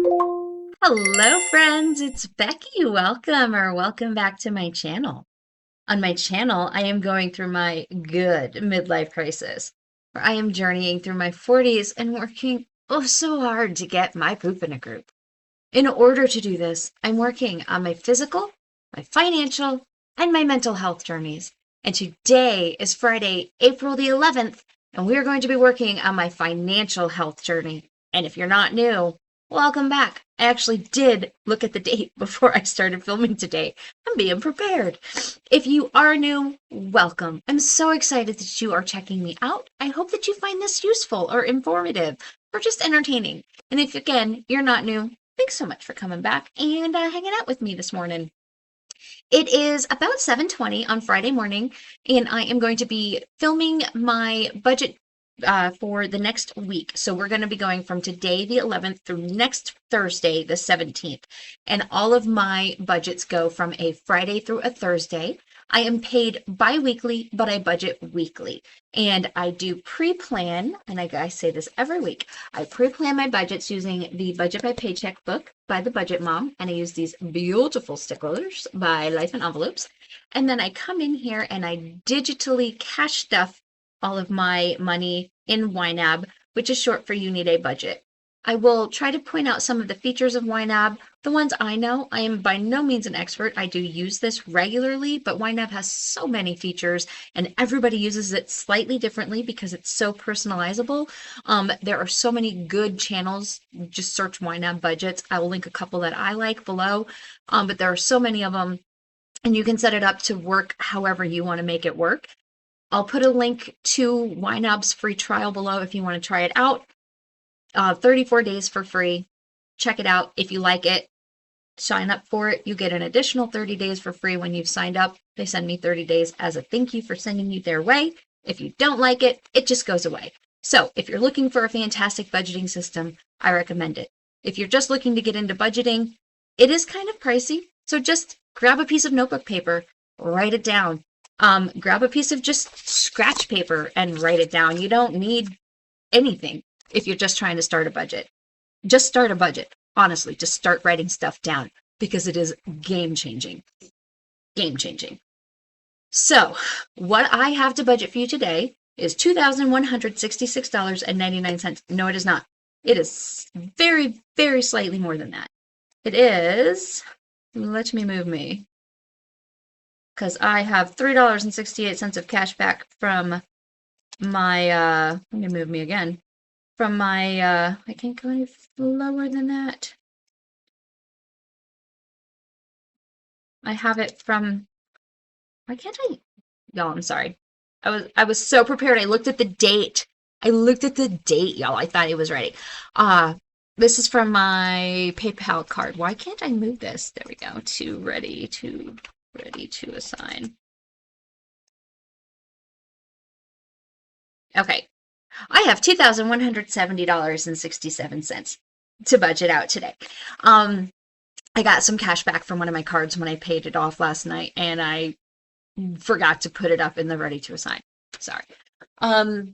Hello, friends. It's Becky. Welcome back to my channel. On my channel, I am going through my good midlife crisis, where I am journeying through my 40s and working oh so hard to get my poop in a group. In order to do this, I'm working on my physical, my financial, and my mental health journeys. And today is Friday, April the 11th, and we're going to be working on my financial health journey. And if you're not new, welcome back. I actually did look at the date before I started filming today. I'm being prepared. If you are new, welcome. I'm so excited that you are checking me out. I hope that you find this useful or informative or just entertaining. And if, again, you're not new, thanks so much for coming back and hanging out with me this morning. It is about 7:20 on Friday morning, and I am going to be filming my budget for the next week. So we're going to be going from today, the 11th, through next Thursday, the 17th. And all of my budgets go from a Friday through a Thursday. I am paid bi-weekly, but I budget weekly. And I do pre-plan, and I say this every week, I pre-plan my budgets using the Budget by Paycheck book by the Budget Mom, and I use these beautiful stickers by Life in Envelopes. And then I come in here and I digitally cash stuff all of my money in YNAB, which is short for You Need a Budget. I will try to point out some of the features of YNAB, the ones I know. I am by no means an expert. I do use this regularly, but YNAB has so many features and everybody uses it slightly differently because it's so personalizable. There are so many good channels. Just search YNAB budgets. I will link a couple that I like below, but there are so many of them and you can set it up to work however you want to make it work. I'll put a link to YNAB's free trial below if you want to try it out. 34 days for free. Check it out. If you like it, sign up for it. You get an additional 30 days for free when you've signed up. They send me 30 days as a thank you for sending you their way. If you don't like it, it just goes away. So if you're looking for a fantastic budgeting system, I recommend it. If you're just looking to get into budgeting, it is kind of pricey. So just grab a piece of notebook paper, write it down. Grab a piece of just scratch paper and write it down. You don't need anything if you're just trying to start a budget. Just start a budget. Honestly, just start writing stuff down because it is game changing. Game changing. So what I have to budget for you today is $2,166.99. No, it is not. It is very, very slightly more than that. It is, let me move me, because I have $3.68 of cash back from my, let me move me again, from my, I can't go any lower than that. I have it from, why can't I, y'all, I'm sorry. I was so prepared. I looked at the date. Y'all. I thought it was ready. This is from my PayPal card. Why can't I move this? There we go. Ready to assign. Okay. I have $2,170.67 to budget out today. I got some cash back from one of my cards when I paid it off last night, and I forgot to put it up in the ready to assign. Sorry. I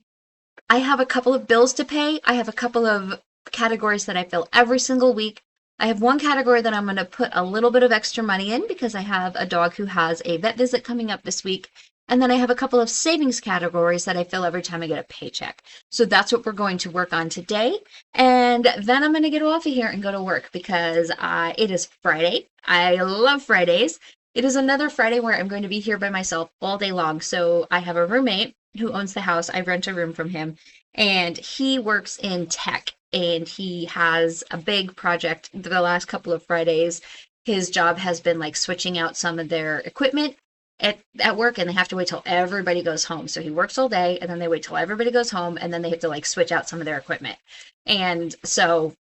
have a couple of bills to pay. I have a couple of categories that I fill every single week. I have one category that I'm going to put a little bit of extra money in because I have a dog who has a vet visit coming up this week. And then I have a couple of savings categories that I fill every time I get a paycheck. So that's what we're going to work on today. And then I'm going to get off of here and go to work because it is Friday. I love Fridays. It is another Friday where I'm going to be here by myself all day long. So I have a roommate who owns the house. I rent a room from him, and he works in tech. And he has a big project. The last couple of Fridays, his job has been like switching out some of their equipment at work, and they have to wait till everybody goes home. So he works all day, and then they wait till everybody goes home, and then they have to like switch out some of their equipment. And so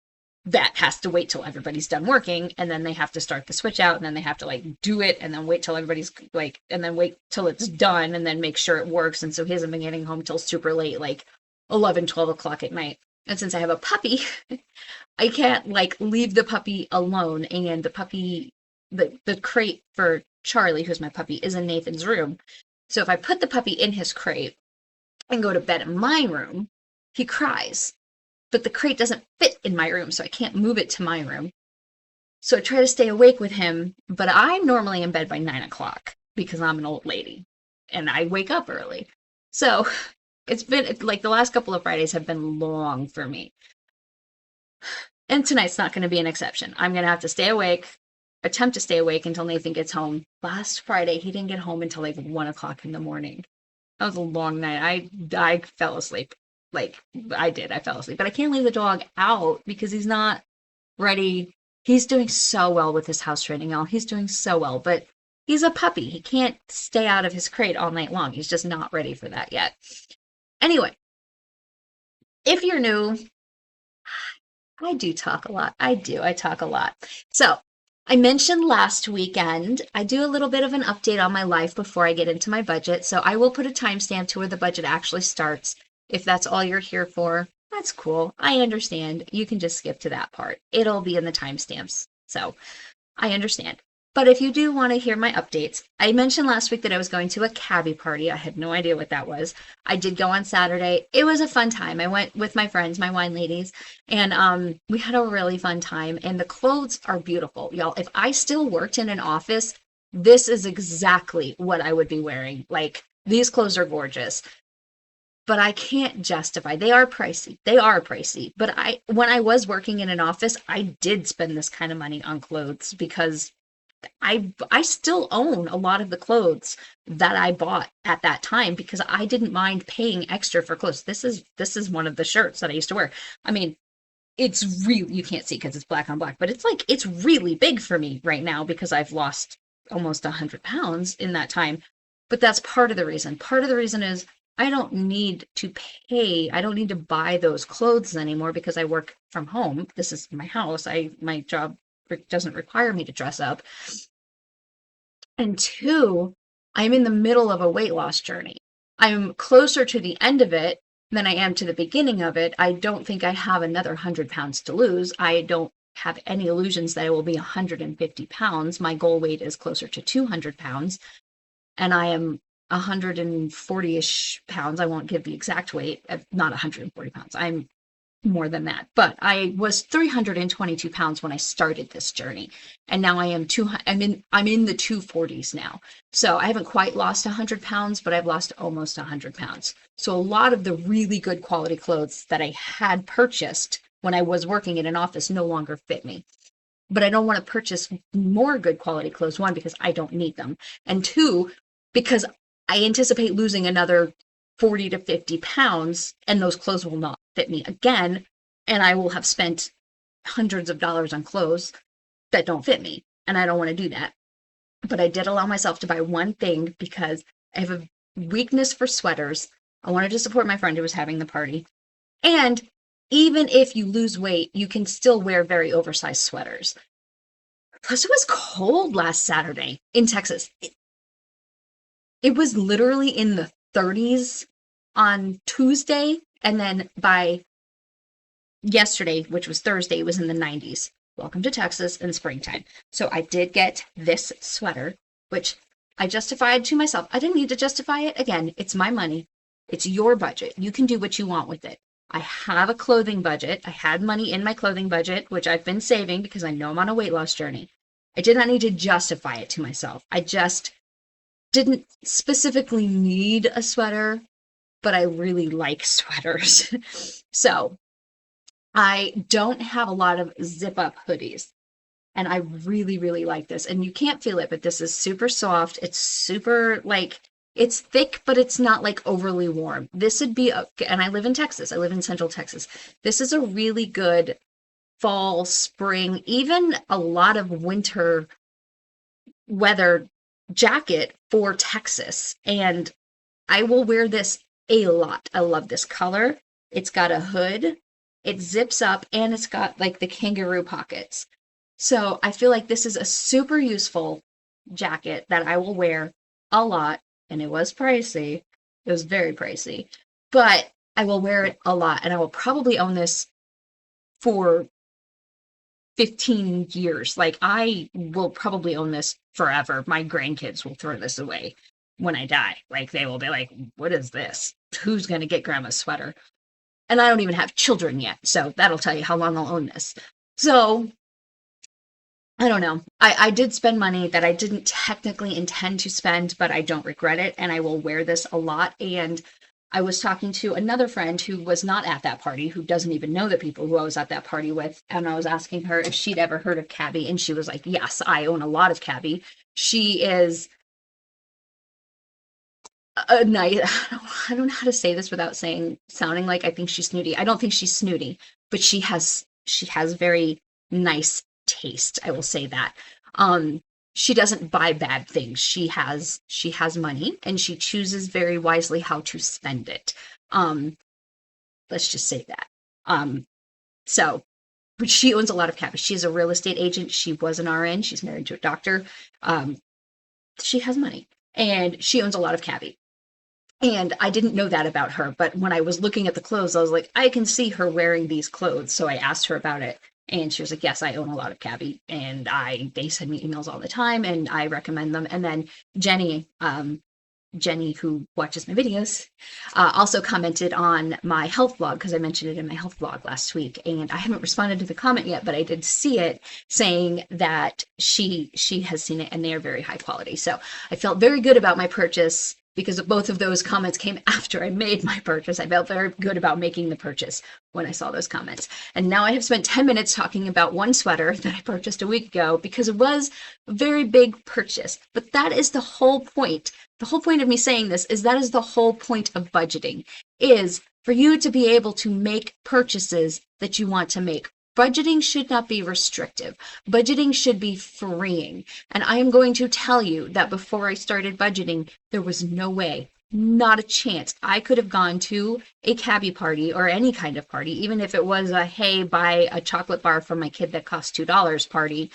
that has to wait till everybody's done working, and then they have to start the switch out, and then they have to like do it, and then wait till everybody's like, and then wait till it's done, and then make sure it works. And so he hasn't been getting home till super late, like 11, 12 o'clock at night. And since I have a puppy, I can't like leave the puppy alone. And the puppy, the crate for Charlie, who's my puppy, is in Nathan's room. So if I put the puppy in his crate and go to bed in my room, he cries. but the crate doesn't fit in my room, so I can't move it to my room. So I try to stay awake with him, but I'm normally in bed by 9 o'clock because I'm an old lady and I wake up early. So it's been like the last couple of Fridays have been long for me. And tonight's not going to be an exception. I'm going to have to stay awake, attempt to stay awake until Nathan gets home. Last Friday, he didn't get home until like 1 o'clock in the morning. That was a long night. I fell asleep. Like I did. I fell asleep. But I can't leave the dog out because he's not ready. He's doing so well with his house training, y'all. He's doing so well, but he's a puppy. He can't stay out of his crate all night long. He's just not ready for that yet. Anyway, if you're new, I do talk a lot. I talk a lot. So I mentioned last weekend, I do a little bit of an update on my life before I get into my budget. So I will put a timestamp to where the budget actually starts. If that's all you're here for, that's cool. I understand. You can just skip to that part. It'll be in the timestamps. So I understand. But if you do want to hear my updates, I mentioned last week that I was going to a cabbie party. I had no idea what that was. I did go on Saturday. It was a fun time. I went with my friends, my wine ladies, and we had a really fun time. And the clothes are beautiful, y'all. If I still worked in an office, this is exactly what I would be wearing. Like, these clothes are gorgeous. But I can't justify. They are pricey. They are pricey. But when I was working in an office, I did spend this kind of money on clothes because I still own a lot of the clothes that I bought at that time because I didn't mind paying extra for clothes. This is one of the shirts that I used to wear. I mean, it's really, you can't see because it's black on black, but it's really big for me right now because I've lost almost 100 pounds in that time. But that's part of the reason. Part of the reason is I don't need to pay. I don't need to buy those clothes anymore because I work from home. This is my house. My job doesn't require me to dress up. And two, I'm in the middle of a weight loss journey. I'm closer to the end of it than I am to the beginning of it. I don't think I have another 100 pounds to lose. I don't have any illusions that I will be 150 pounds. My goal weight is closer to 200 pounds, and I am 140-ish pounds. I won't give the exact weight, not 140 pounds. I'm more than that, but I was 322 pounds when I started this journey, and now I'm in the 240s now. So I haven't quite lost 100 pounds, but I've lost almost 100 pounds. So a lot of the really good quality clothes that I had purchased when I was working in an office no longer fit me. But I don't want to purchase more good quality clothes, one, because I don't need them, and two, because I anticipate losing another 40 to 50 pounds, and those clothes will not fit me again, and I will have spent hundreds of dollars on clothes that don't fit me, and I don't want to do that. But I did allow myself to buy one thing because I have a weakness for sweaters. I wanted to support my friend who was having the party. And even if you lose weight, you can still wear very oversized sweaters. Plus, it was cold last Saturday in Texas. It was literally in the 30s on Tuesday, and then by yesterday, which was Thursday, it was in the 90s. Welcome to Texas in springtime. So I did get this sweater, which I justified to myself. I didn't need to justify it. Again, it's my money. It's your budget. You can do what you want with it. I have a clothing budget. I had money in my clothing budget, which I've been saving because I know I'm on a weight loss journey. I did not need to justify it to myself. I just didn't specifically need a sweater, but I really like sweaters. So I don't have a lot of zip up hoodies, and I really, really like this. And you can't feel it, but this is super soft. It's super, like, it's thick, but it's not like overly warm. This would be, and I live in Texas. I live in Central Texas. This is a really good fall, spring, even a lot of winter weather jacket for Texas. And I will wear this a lot. I love this color. It's got a hood, it zips up, and it's got like the kangaroo pockets. So I feel like this is a super useful jacket that I will wear a lot. And it was pricey. It was very pricey, but I will wear it a lot. And I will probably own this for 15 years. Like, I will probably own this forever. My grandkids will throw this away when I die. Like, they will be like, what is this? Who's going to get grandma's sweater? And I don't even have children yet, so that'll tell you how long I'll own this. So I don't know. I did spend money that I didn't technically intend to spend, but I don't regret it. And I will wear this a lot. And I was talking to another friend who was not at that party, who doesn't even know the people who I was at that party with. And I was asking her if she'd ever heard of Cabby. And she was like, yes, I own a lot of Cabby. She is a nice, I don't know how to say this without sounding like I think she's snooty. I don't think she's snooty, but she has very nice taste. I will say that. Um, she doesn't buy bad things. She has money and she chooses very wisely how to spend it. Um, let's just say that. Um, so, but she owns a lot of capital. She's a real estate agent. She was an RN. She's married to a doctor. Um, she has money and she owns a lot of cabbie. And I didn't know that about her, but when I was looking at the clothes, I was like, I can see her wearing these clothes. So I asked her about it, and she was like, yes, I own a lot of cabbie, and they send me emails all the time, and I recommend them. And then Jenny, who watches my videos, also commented on my health vlog because I mentioned it in my health vlog last week, and I haven't responded to the comment yet, but I did see it saying that she has seen it and they are very high quality. So I felt very good about my purchase because both of those comments came after I made my purchase. I felt very good about making the purchase when I saw those comments. And now I have spent 10 minutes talking about one sweater that I purchased a week ago because it was a very big purchase. But that is the whole point. The whole point of me saying this is that is the whole point of budgeting, is for you to be able to make purchases that you want to make. Budgeting should not be restrictive. Budgeting should be freeing. And I am going to tell you that before I started budgeting, there was no way, not a chance. I could have gone to a cabbie party or any kind of party, even if it was a, hey, buy a chocolate bar for my kid that costs $2 party,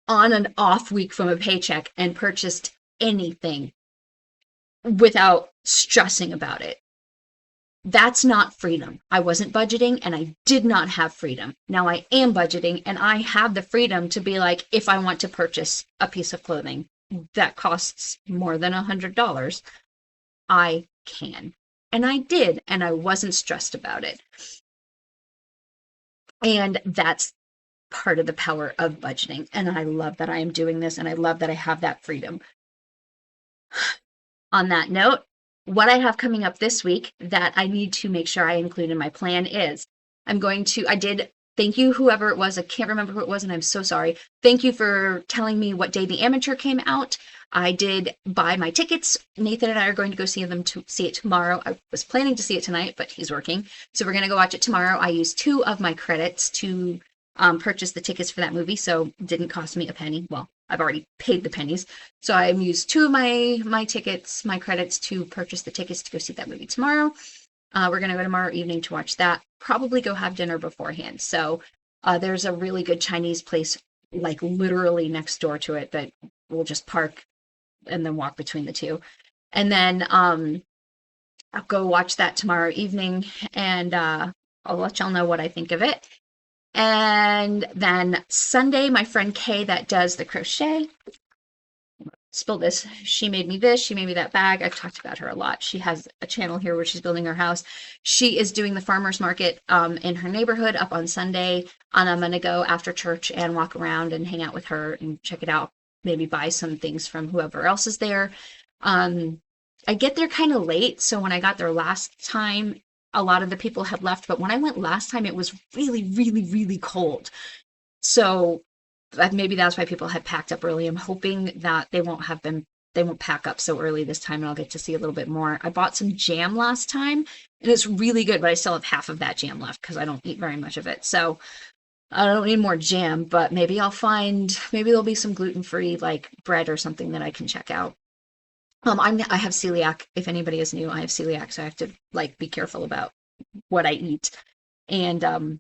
on an off week from a paycheck and purchased anything without stressing about it. That's not freedom. I wasn't budgeting and I did not have freedom. Now I am budgeting and I have the freedom to be like, if I want to purchase a piece of clothing that costs more than $100, I can. And I did, and I wasn't stressed about it. And that's part of the power of budgeting. And I love that I am doing this and I love that I have that freedom. On that note, what I have coming up this week that I need to make sure I include in my plan is thank you, whoever it was. I can't remember who it was, and I'm so sorry. Thank you for telling me what day The Amateur came out. I did buy my tickets. Nathan and I are going to go see it tomorrow. I was planning to see it tonight, but he's working. So we're going to go watch it tomorrow. I used 2 of my credits to purchase the tickets for that movie, so it didn't cost me a penny. Well, I've already paid the pennies. So I used 2 of my tickets, my credits, to purchase the tickets to go see that movie tomorrow. We're going to go tomorrow evening to watch that. Probably go have dinner beforehand. So there's a really good Chinese place, like literally next door to it, that we'll just park and then walk between the 2. And then I'll go watch that tomorrow evening, and I'll let y'all know what I think of it. And then Sunday, my friend Kay that does the crochet, spill this, she made me this, she made me that bag. I've talked about her a lot. She has a channel here where she's building her house. She is doing the farmer's market in her neighborhood up on Sunday, and I'm going to go after church and walk around and hang out with her and check it out, maybe buy some things from whoever else is there. I get there kind of late, so when I got there last time, a lot of the people had left, but when I went last time, it was really, really, really cold. So maybe that's why people had packed up early. I'm hoping that they won't pack up so early this time, and I'll get to see a little bit more. I bought some jam last time, and it's really good, but I still have half of that jam left because I don't eat very much of it. So I don't need more jam, but maybe there'll be some gluten-free like bread or something that I can check out. I have celiac. If anybody is new, I have celiac, so I have to be careful about what I eat. And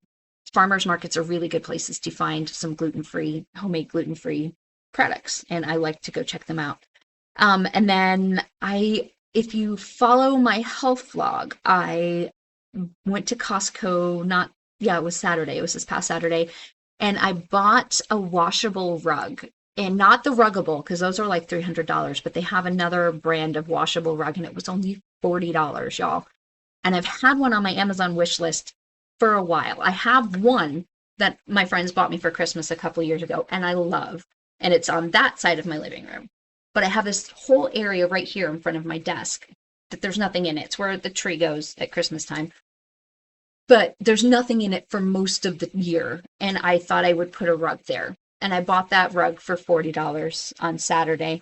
farmers markets are really good places to find some homemade gluten-free products, and I like to go check them out. And then if you follow my health vlog, I went to Costco. It was Saturday. It was this past Saturday, and I bought a washable rug. And not the Ruggable, because those are like $300, but they have another brand of washable rug, and it was only $40, y'all. And I've had one on my Amazon wish list for a while. I have one that my friends bought me for Christmas a couple years ago, and I love. And it's on that side of my living room. But I have this whole area right here in front of my desk that there's nothing in it. It's where the tree goes at Christmas time. But there's nothing in it for most of the year. And I thought I would put a rug there. And I bought that rug for $40 on Saturday.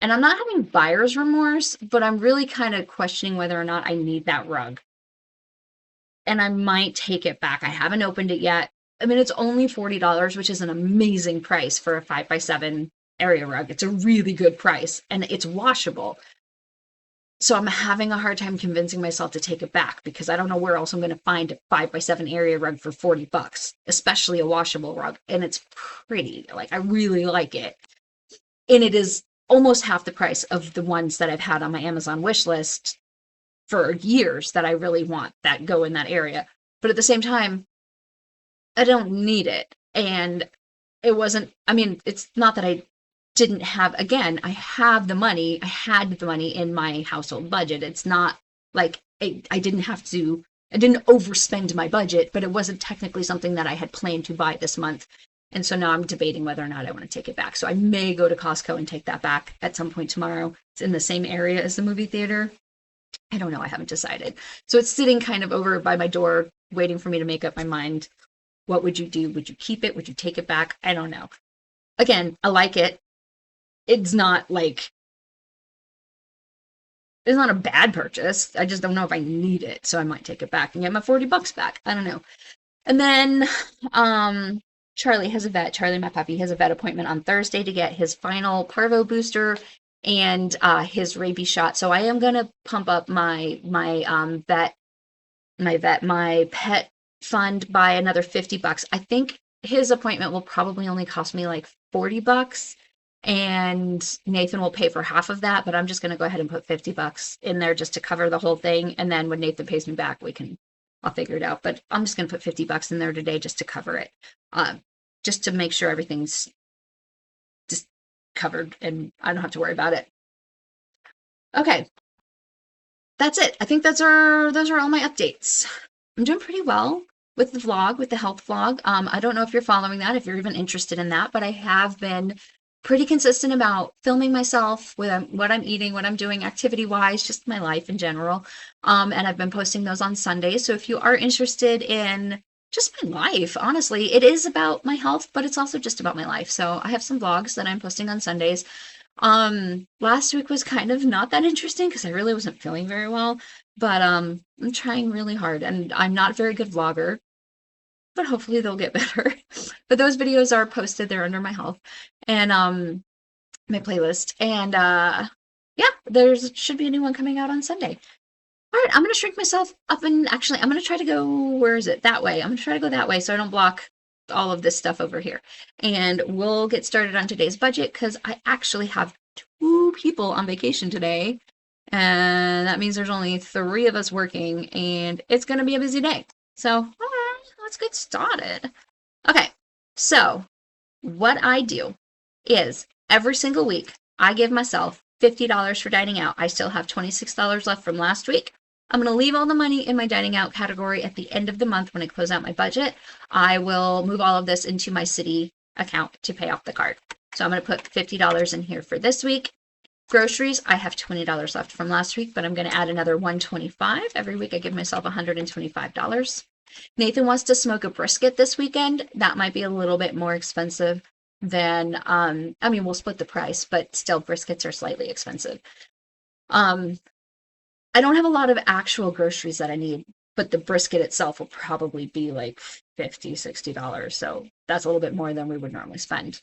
And I'm not having buyer's remorse, but I'm really kind of questioning whether or not I need that rug. And I might take it back. I haven't opened it yet. I mean, it's only $40, which is an amazing price for a 5x7 area rug. It's a really good price, and it's washable. So I'm having a hard time convincing myself to take it back because I don't know where else I'm going to find a 5x7 area rug for $40, especially a washable rug. And it's pretty. Like, I really like it. And it is almost half the price of the ones that I've had on my Amazon wish list for years that I really want that go in that area. But at the same time, I don't need it. And it wasn't, I mean, it's not that I didn't have, again, I have the money. I had the money in my household budget. It's not like I didn't have to, I didn't overspend my budget, but it wasn't technically something that I had planned to buy this month. And so now I'm debating whether or not I want to take it back. So I may go to Costco and take that back at some point tomorrow. It's in the same area as the movie theater. I don't know. I haven't decided. So it's sitting kind of over by my door, waiting for me to make up my mind. What would you do? Would you keep it? Would you take it back? I don't know. Again, I like it. It's not like, it's not a bad purchase. I just don't know if I need it. So I might take it back and get my $40 back. I don't know. And then, Charlie, my puppy, has a vet appointment on Thursday to get his final parvo booster and his rabies shot. So I am gonna pump up my pet fund by another $50. I think his appointment will probably only cost me like $40, and Nathan will pay for half of that. But I'm just gonna go ahead and put $50 in there just to cover the whole thing, and then when Nathan pays me back, I'll figure it out. But I'm just gonna put $50 in there today just to cover it, just to make sure everything's just covered and I don't have to worry about it. Okay, that's it. I think those are all my updates. I'm doing pretty well with the vlog, with the health vlog. I don't know if you're following that, if you're even interested in that, but I have been pretty consistent about filming myself with what I'm eating, what I'm doing activity-wise, just my life in general. And I've been posting those on Sundays. So if you are interested in just my life, honestly, it is about my health, but it's also just about my life. So I have some vlogs that I'm posting on Sundays. Last week was kind of not that interesting because I really wasn't feeling very well, but I'm trying really hard, and I'm not a very good vlogger, but hopefully they'll get better. But those videos are posted there under my health and my playlist. And yeah, there should be a new one coming out on Sunday. All right, I'm going to shrink myself up, and actually I'm going to try to go, where is it? That way. I'm going to try to go that way so I don't block all of this stuff over here. And we'll get started on today's budget because I actually have 2 people on vacation today. And that means there's only 3 of us working, and it's going to be a busy day. So, all right, let's get started. Okay, so what I do is every single week I give myself $50 for dining out. I still have $26 left from last week. I'm going to leave all the money in my dining out category at the end of the month when I close out my budget. I will move all of this into my city account to pay off the card. So I'm going to put $50 in here for this week. Groceries, I have $20 left from last week, but I'm going to add another $125. Every week I give myself $125. Nathan wants to smoke a brisket this weekend. That might be a little bit more expensive than, I mean, we'll split the price, but still briskets are slightly expensive. I don't have a lot of actual groceries that I need, but the brisket itself will probably be like $50, $60. So that's a little bit more than we would normally spend.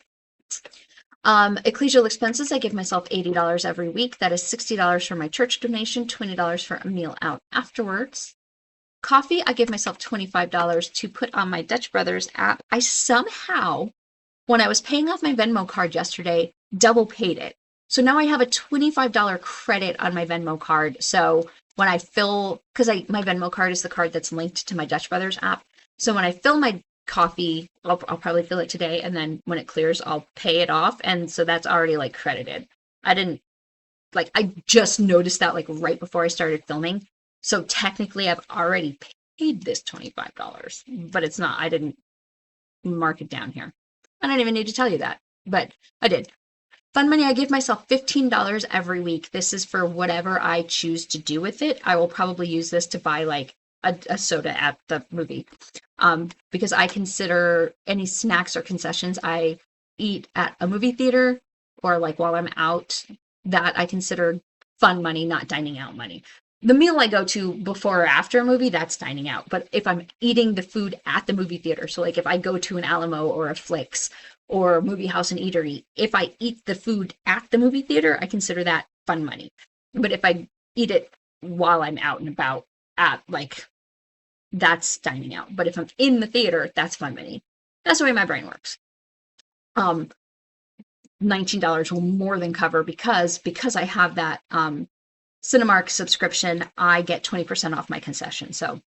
Ecclesial expenses, I give myself $80 every week. That is $60 for my church donation, $20 for a meal out afterwards. Coffee, I give myself $25 to put on my Dutch Brothers app. I somehow, when I was paying off my Venmo card yesterday, double paid it. So now I have a $25 credit on my Venmo card. So when I fill, because my Venmo card is the card that's linked to my Dutch Brothers app. So when I fill my coffee, I'll probably fill it today. And then when it clears, I'll pay it off. And so that's already like credited. I didn't like I just noticed that like right before I started filming. So technically I've already paid this $25, but it's not. I didn't mark it down here. I don't even need to tell you that, but I did. Fun money, I give myself $15 every week. This is for whatever I choose to do with it. I will probably use this to buy like a soda at the movie. Because I consider any snacks or concessions I eat at a movie theater or like while I'm out, that I consider fun money, not dining out money. The meal I go to before or after a movie, that's dining out. But if I'm eating the food at the movie theater, so like if I go to an Alamo or a Flicks or movie house and eatery, if I eat the food at the movie theater, I consider that fun money. But if I eat it while I'm out and about at like, that's dining out. But if I'm in the theater, that's fun money. That's the way my brain works. $19 will more than cover because I have that Cinemark subscription, I get 20% off my concession. So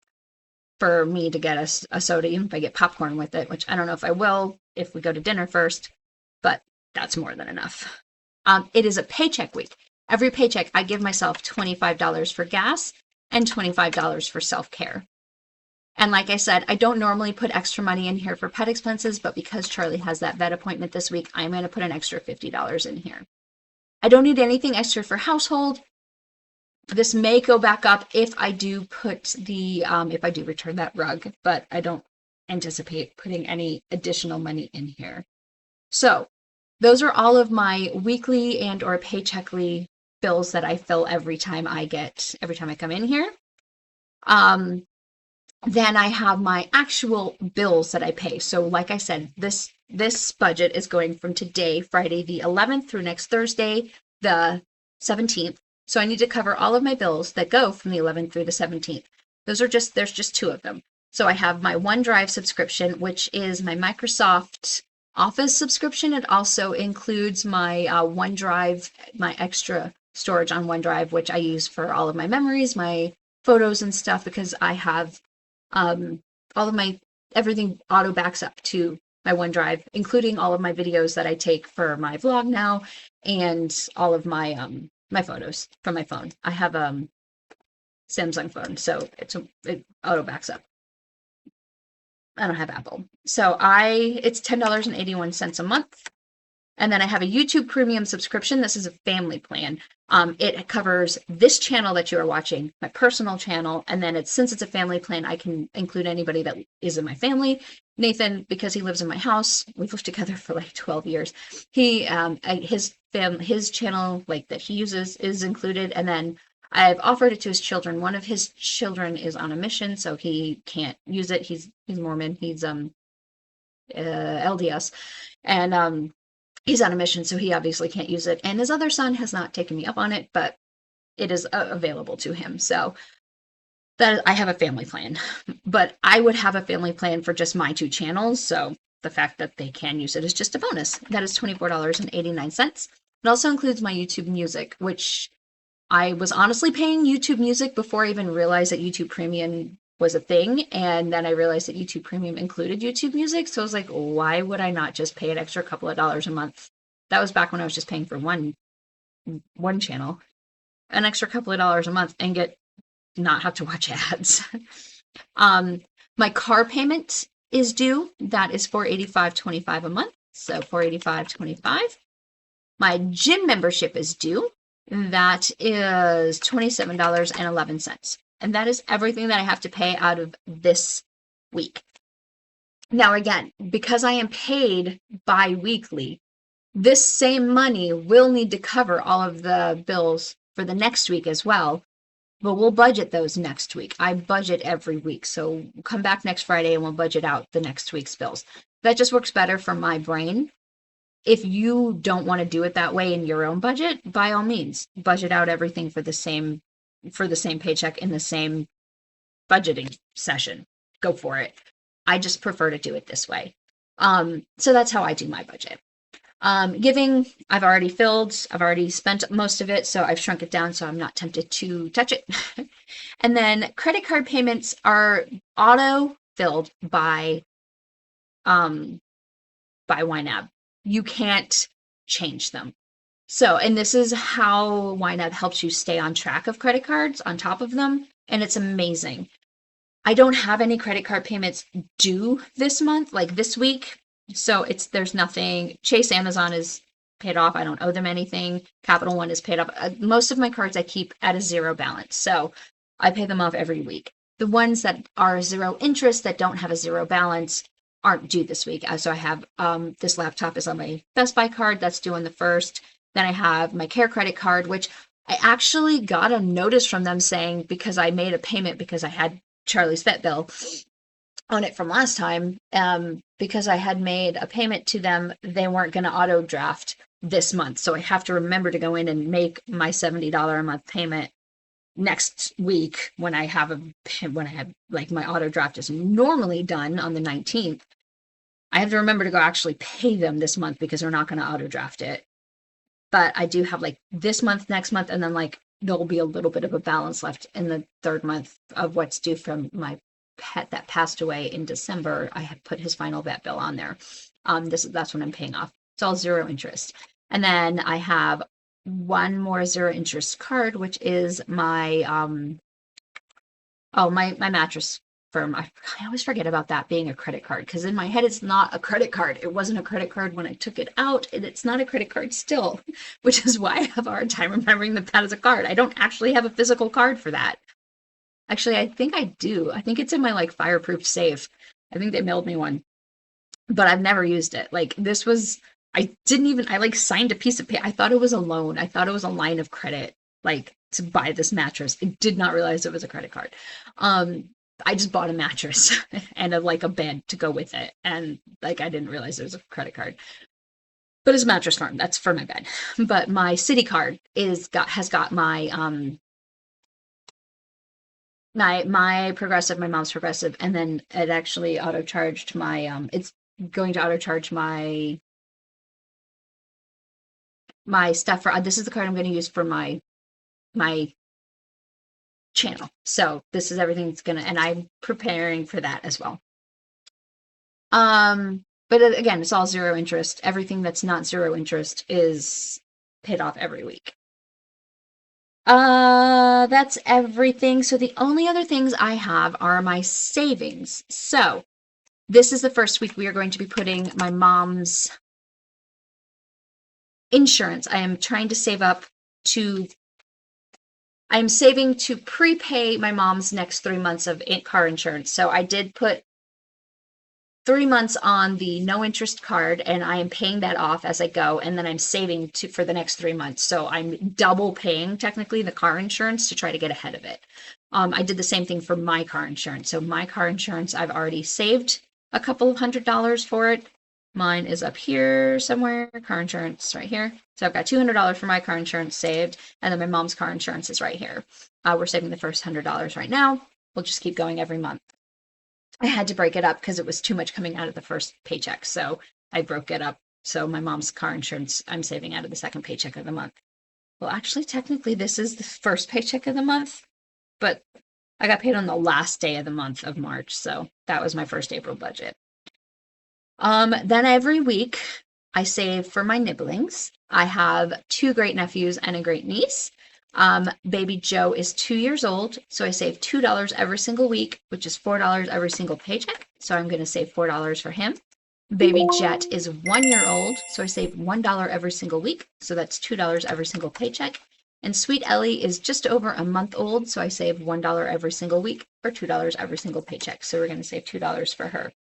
for me to get a soda, even if I get popcorn with it, which I don't know if I will if we go to dinner first, but that's more than enough. It is a paycheck week. Every paycheck, I give myself $25 for gas and $25 for self-care. And like I said, I don't normally put extra money in here for pet expenses, but because Charlie has that vet appointment this week, I'm going to put an extra $50 in here. I don't need anything extra for household. This may go back up if I do put the, if I do return that rug, but I don't anticipate putting any additional money in here. So those are all of my weekly and or paycheckly bills that I fill every time I come in here. Then I have my actual bills that I pay. So like I said, this budget is going from today, Friday the 11th, through next Thursday, the 17th. So I need to cover all of my bills that go from the 11th through the 17th. There's just two of them. So I have my OneDrive subscription, which is my Microsoft Office subscription. It also includes my OneDrive, my extra storage on OneDrive, which I use for all of my memories, my photos and stuff, because I have all of my, everything auto backs up to my OneDrive, including all of my videos that I take for my vlog now, and all of my my photos from my phone. I have a Samsung phone, so it auto backs up. I don't have Apple. So it's $10.81 a month. And then I have a YouTube Premium subscription. This is a family plan. It covers this channel that you are watching, my personal channel, and then since it's a family plan, I can include anybody that is in my family. Nathan, because he lives in my house, we've lived together for like 12 years. His channel like that he uses is included, and then I've offered it to his children. One of his children is on a mission, so he can't use it. He's Mormon. He's LDS, and he's on a mission, so he obviously can't use it. And his other son has not taken me up on it, but it is available to him. So that I have a family plan, but I would have a family plan for just my two channels. So the fact that they can use it is just a bonus. That is $24.89. It also includes my YouTube Music, which I was honestly paying YouTube Music before I even realized that YouTube Premium was a thing, and then I realized that YouTube Premium included YouTube Music, so I was like, why would I not just pay an extra couple of dollars a month? That was back when I was just paying for one channel, an extra couple of dollars a month, and not have to watch ads. My car payment is due. That is $485.25 a month, so $485.25. My gym membership is due. That is $27.11. And that is everything that I have to pay out of this week. Now, again, because I am paid bi-weekly, this same money will need to cover all of the bills for the next week as well, but we'll budget those next week. I budget every week, so come back next Friday and we'll budget out the next week's bills. That just works better for my brain. If you don't want to do it that way in your own budget, by all means, budget out everything for the same paycheck in the same budgeting session. Go for it. I just prefer to do it this way. So that's how I do my budget. Giving, I've already filled. I've already spent most of it, so I've shrunk it down so I'm not tempted to touch it. And then credit card payments are auto filled by YNAB. You can't change them. So, and this is how YNAB helps you stay on track of credit cards, on top of them, and it's amazing. I don't have any credit card payments due this month, like this week. So there's nothing. Chase Amazon is paid off. I don't owe them anything. Capital One is paid off. Most of my cards I keep at a zero balance. So I pay them off every week. The ones that are zero interest that don't have a zero balance aren't due this week. So I have this laptop is on my Best Buy card that's due on the 1st. Then I have my Care credit card, which I actually got a notice from them saying because I made a payment because I had Charlie's vet bill on it from last time, because I had made a payment to them, they weren't going to auto draft this month. So I have to remember to go in and make my $70 a month payment next week when I have like my auto draft is normally done on the 19th. I have to remember to go actually pay them this month because they're not going to auto draft it. But I do have like this month, next month, and then like there'll be a little bit of a balance left in the 3rd month of what's due from my pet that passed away in December. I have put his final vet bill on there. That's what I'm paying off. It's all zero interest. And then I have one more zero interest card, which is my my mattress firm. I always forget about that being a credit card because in my head it's not a credit card. It wasn't a credit card when I took it out, and it's not a credit card still, which is why I have a hard time remembering that is a card. I don't actually have a physical card for that. Actually, I think I do. I think it's in my like fireproof safe. I think they mailed me one, but I've never used it. Like this was, I like signed a piece of paper. I thought it was a loan. I thought it was a line of credit, like to buy this mattress. I did not realize it was a credit card. I just bought a mattress and a bed to go with it. And like, I didn't realize it was a credit card, but it's a mattress firm. That's for my bed. But my city card has got my, my Progressive, my mom's Progressive. And then it actually auto charged my, it's going to auto charge my stuff for, this is the card I'm going to use for my channel. So this is everything that's gonna, and I'm preparing for that as well. But again, it's all zero interest. Everything that's not zero interest is paid off every week. That's everything. So the only other things I have are my savings. So this is the first week we are going to be putting my mom's insurance. I am trying to save up to I'm saving to prepay my mom's next 3 months of car insurance. So I did put 3 months on the no interest card, and I am paying that off as I go. And then I'm saving for the next 3 months. So I'm double paying technically the car insurance to try to get ahead of it. I did the same thing for my car insurance. So my car insurance, I've already saved a couple of $100s for it. Mine is up here somewhere, car insurance right here. So I've got $200 for my car insurance saved, and then my mom's car insurance is right here. We're saving the first $100 right now. We'll just keep going every month. I had to break it up because it was too much coming out of the first paycheck. So I broke it up. So my mom's car insurance, I'm saving out of the second paycheck of the month. Well, actually, technically, this is the first paycheck of the month, but I got paid on the last day of the month of March. So that was my first April budget. Then every week I save for my nibblings. I have 2 great nephews and a great niece. Baby Joe is 2 years old, so I save $2 every single week, which is $4 every single paycheck. So I'm going to save $4 for him. Baby Jet is 1 year old, so I save $1 every single week. So that's $2 every single paycheck. And Sweet Ellie is just over a month old, so I save $1 every single week for $2 every single paycheck. So we're going to save $2 for her.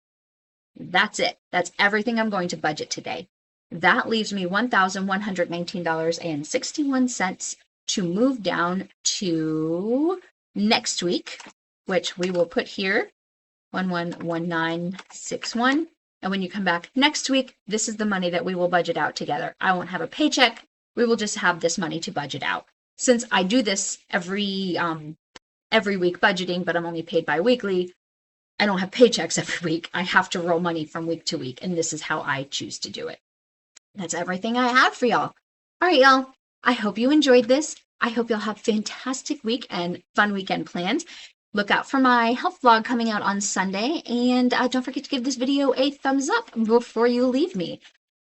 That's it. That's everything I'm going to budget today. That leaves me $1,119.61 to move down to next week, which we will put here, 111961. And when you come back next week, this is the money that we will budget out together. I won't have a paycheck. We will just have this money to budget out. Since I do this every week budgeting, but I'm only paid bi-weekly, I don't have paychecks every week. I have to roll money from week to week, and this is how I choose to do it. That's everything I have for y'all. All right, y'all. I hope you enjoyed this. I hope you'll have a fantastic week and fun weekend plans. Look out for my health vlog coming out on Sunday, and don't forget to give this video a thumbs up before you leave me.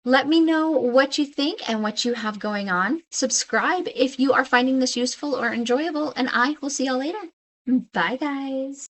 Let me know what you think and what you have going on. Subscribe if you are finding this useful or enjoyable, and I will see y'all later. Bye, guys.